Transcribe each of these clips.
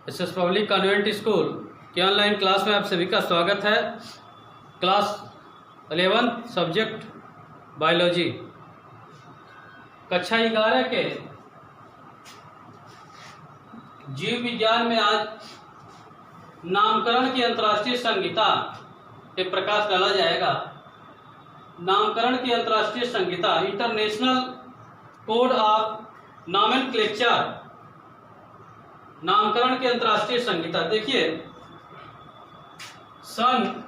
SS public convent school के online class में आप सभी का स्वागत है। क्लास 11 सब्जेक्ट बायोलॉजी कक्षा 11 के जीव विज्ञान में आज नामकरण की अंतर्राष्ट्रीय संहिता पे प्रकाश डाला जाएगा। नामकरण की अंतर्राष्ट्रीय संहिता इंटरनेशनल कोड ऑफ नॉमेनक्लेचर, नामकरण की अंतर्राष्ट्रीय संहिता। देखिए सन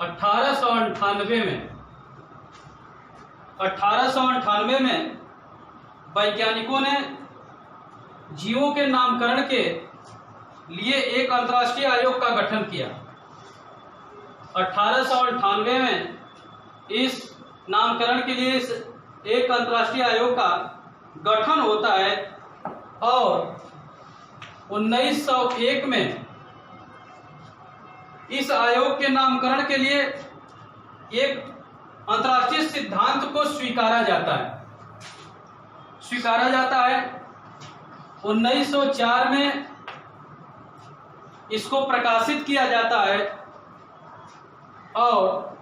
1898 में वैज्ञानिकों ने जीवों के नामकरण के लिए एक अंतर्राष्ट्रीय आयोग का गठन किया। 1898 में इस नामकरण के लिए एक अंतर्राष्ट्रीय आयोग का गठन होता है और 1901 में इस आयोग के नामकरण के लिए एक अंतर्राष्ट्रीय सिद्धांत को स्वीकारा जाता है। 1904 में इसको प्रकाशित किया जाता है और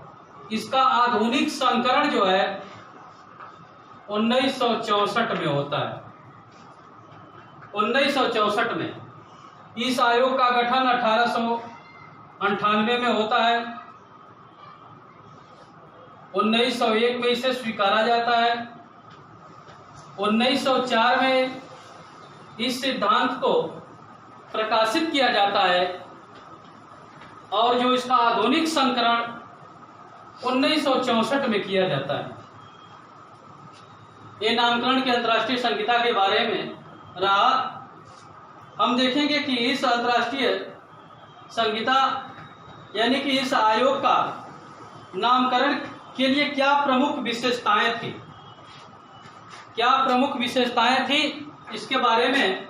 इसका आधुनिक संस्करण जो है 1964 में होता है। 1964 में इस आयोग का गठन 1898 में होता है। 1901 में इसे स्वीकारा जाता है। 1904 में इस सिद्धांत को प्रकाशित किया जाता है और जो इसका आधुनिक संस्करण 1964 में किया जाता है। ये नामकरण की अंतर्राष्ट्रीय संहिता के बारे में रहा। हम देखेंगे कि इस अंतर्राष्ट्रीय संहिता यानी कि इस आयोग का नामकरण के लिए क्या प्रमुख विशेषताएं थी इसके बारे में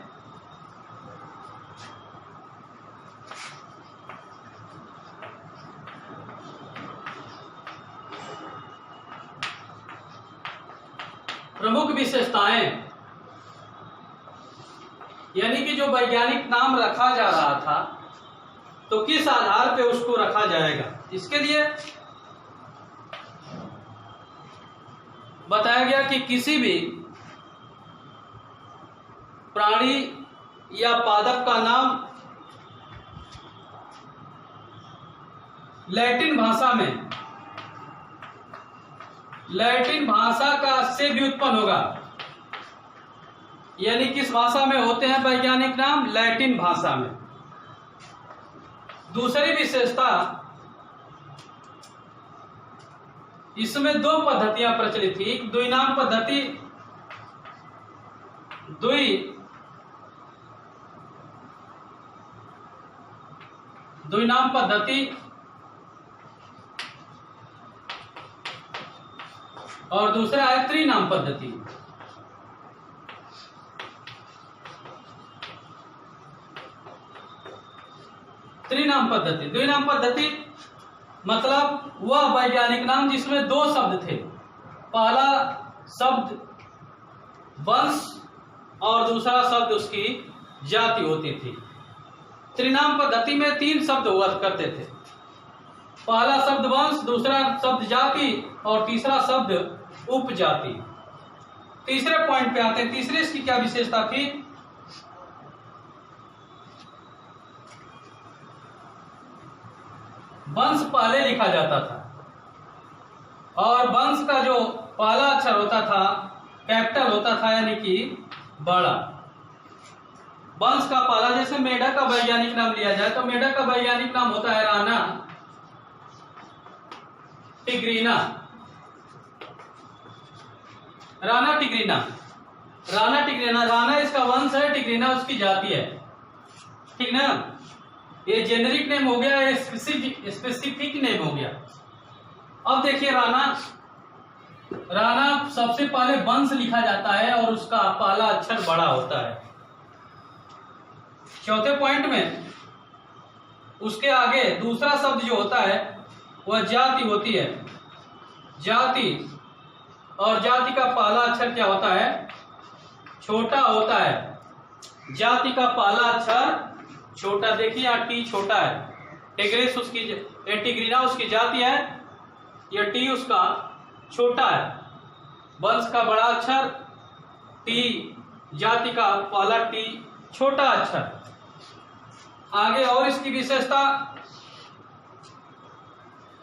यानी कि जो वैज्ञानिक नाम रखा जा रहा था तो किस आधार पे उसको रखा जाएगा, इसके लिए बताया गया कि किसी भी प्राणी या पादप का नाम लैटिन भाषा का से भी उत्पन्न होगा। यानी किस भाषा में होते हैं वैज्ञानिक नाम? लैटिन भाषा में। दूसरी विशेषता, इसमें दो पद्धतियां प्रचलित थी। द्विनाम पद्धति और दूसरा है त्रिनाम पद्धति। द्विनाम पद्धति मतलब वह वैज्ञानिक नाम जिसमें दो शब्द थे। पहला शब्द वंश और दूसरा शब्द उसकी जाति होती थी। त्रिनाम पद्धति में तीन शब्द हुआ करते थे। पहला शब्द वंश, दूसरा शब्द जाति और तीसरा शब्द उपजाति। तीसरे पॉइंट पे आते हैं। तीसरे इसकी क्या विशेषता थी? वंश पहले लिखा जाता था और वंश का जो पहला अक्षर होता था कैपिटल होता था, यानी कि बड़ा। वंश का पहला, जैसे मेढक का वैज्ञानिक नाम लिया जाए तो मेढक का वैज्ञानिक नाम होता है राना टिग्रीना। राना इसका वंश है, टिग्रीना उसकी जाति है। ठीक ना? ये जेनेरिक नेम हो गया, ये स्पेसिफिक नेम हो गया। अब देखिए राणा सबसे पहले वंश लिखा जाता है और उसका पहला अक्षर बड़ा होता है। चौथे पॉइंट में उसके आगे दूसरा शब्द जो होता है वह जाति होती है। जाति और जाति का पहला अक्षर क्या होता है? छोटा होता है। जाति का पहला अक्षर छोटा, देखिए यहाँ टी छोटा है, टिग्रिस उसकी एंटीग्रिना उसकी जाति है, यह टी उसका छोटा है। वंश का बड़ा अक्षर टी, जाति का पहला टी छोटा अक्षर। आगे और इसकी विशेषता,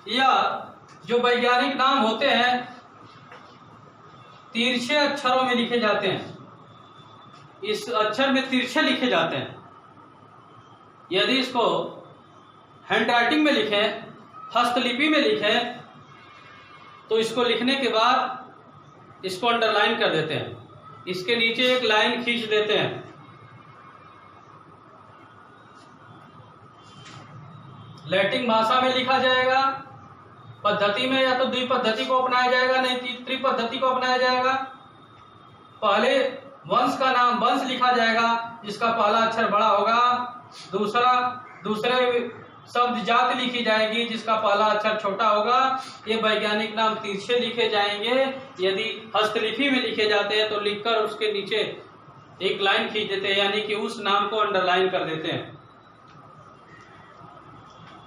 यह जो वैज्ञानिक नाम होते हैं तिरछे अक्षरों में लिखे जाते हैं, इस अक्षर में तिरछे लिखे जाते हैं। यदि इसको हैंडराइटिंग में लिखें, हस्तलिपि में लिखें, तो इसको लिखने के बाद इसको अंडरलाइन कर देते हैं, इसके नीचे एक लाइन खींच देते हैं। लैटिन भाषा में लिखा जाएगा, पद्धति में या तो द्विपद्धति को अपनाया जाएगा, नहीं त्रिपद्धति को अपनाया जाएगा। पहले वंश का नाम वंश लिखा जाएगा जिसका पहला अक्षर बड़ा होगा, दूसरे शब्द जाति लिखी जाएगी जिसका पहला अक्षर छोटा होगा। ये वैज्ञानिक नाम तिरछे लिखे जाएंगे। यदि हस्तलिपि में लिखे जाते हैं तो लिखकर उसके नीचे एक लाइन खींच देते हैं, यानी कि उस नाम को अंडरलाइन कर देते हैं।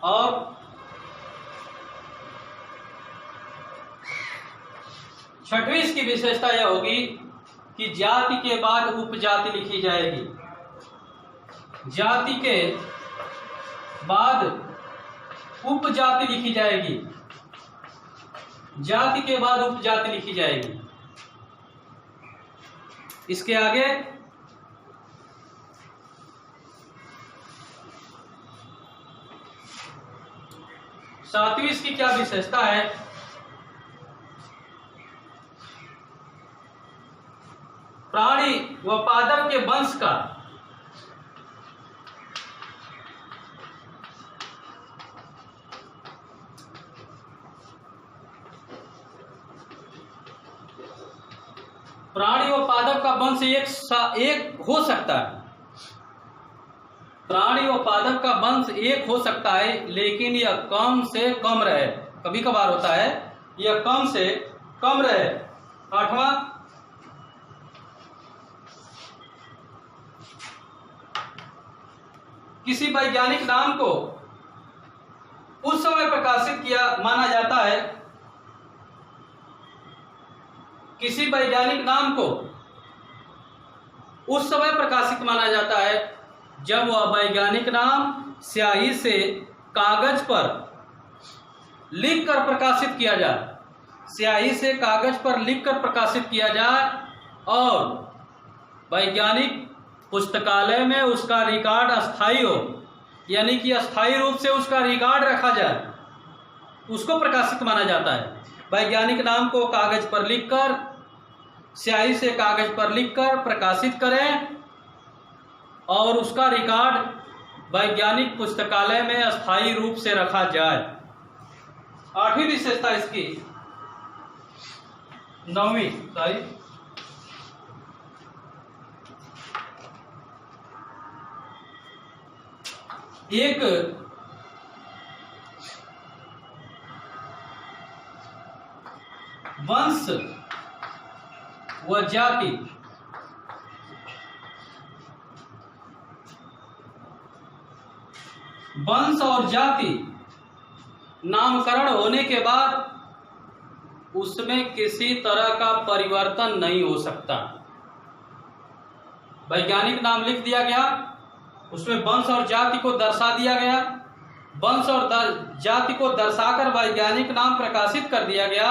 और छठवीं इसकी विशेषता यह होगी कि जाति के बाद उपजाति लिखी जाएगी। जाति के बाद उपजाति लिखी जाएगी, जाति के बाद उपजाति लिखी जाएगी। इसके आगे सातवीं इसकी क्या विशेषता है, प्राणी व पादप के वंश का प्राणी व पादप का वंश एक हो सकता है। प्राणी व पादप का वंश एक हो सकता है, लेकिन यह कम से कम रहे। कभी कभार होता है यह कम से कम रहे। आठवां, किसी वैज्ञानिक नाम को उस समय प्रकाशित किया माना जाता है, किसी वैज्ञानिक नाम को उस समय प्रकाशित माना जाता है जब वह वैज्ञानिक नाम स्याही से कागज पर लिखकर प्रकाशित किया जाए, स्याही से कागज पर लिखकर प्रकाशित किया जाए और वैज्ञानिक पुस्तकालय में उसका रिकॉर्ड अस्थायी हो, यानी कि अस्थायी रूप से उसका रिकॉर्ड रखा जाए, उसको प्रकाशित माना जाता है। वैज्ञानिक नाम को कागज पर लिखकर, स्याही से कागज पर लिखकर प्रकाशित करें और उसका रिकॉर्ड वैज्ञानिक पुस्तकालय में अस्थायी रूप से रखा जाए। आठवीं विशेषता इसकी, नौवीं एक वंश व जाति वंश और जाति नामकरण होने के बाद उसमें किसी तरह का परिवर्तन नहीं हो सकता। वैज्ञानिक नाम लिख दिया गया, उसमें वंश और जाति को दर्शा दिया गया, वंश और जाति को दर्शाकर वैज्ञानिक नाम प्रकाशित कर दिया गया।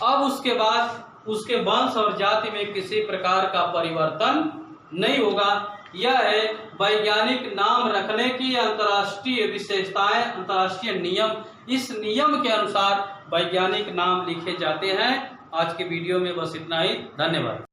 अब उसके बाद उसके वंश और जाति में किसी प्रकार का परिवर्तन नहीं होगा। यह है वैज्ञानिक नाम रखने की अंतर्राष्ट्रीय विशेषताएं, अंतर्राष्ट्रीय नियम। इस नियम के अनुसार वैज्ञानिक नाम लिखे जाते हैं। आज के वीडियो में बस इतना ही। धन्यवाद।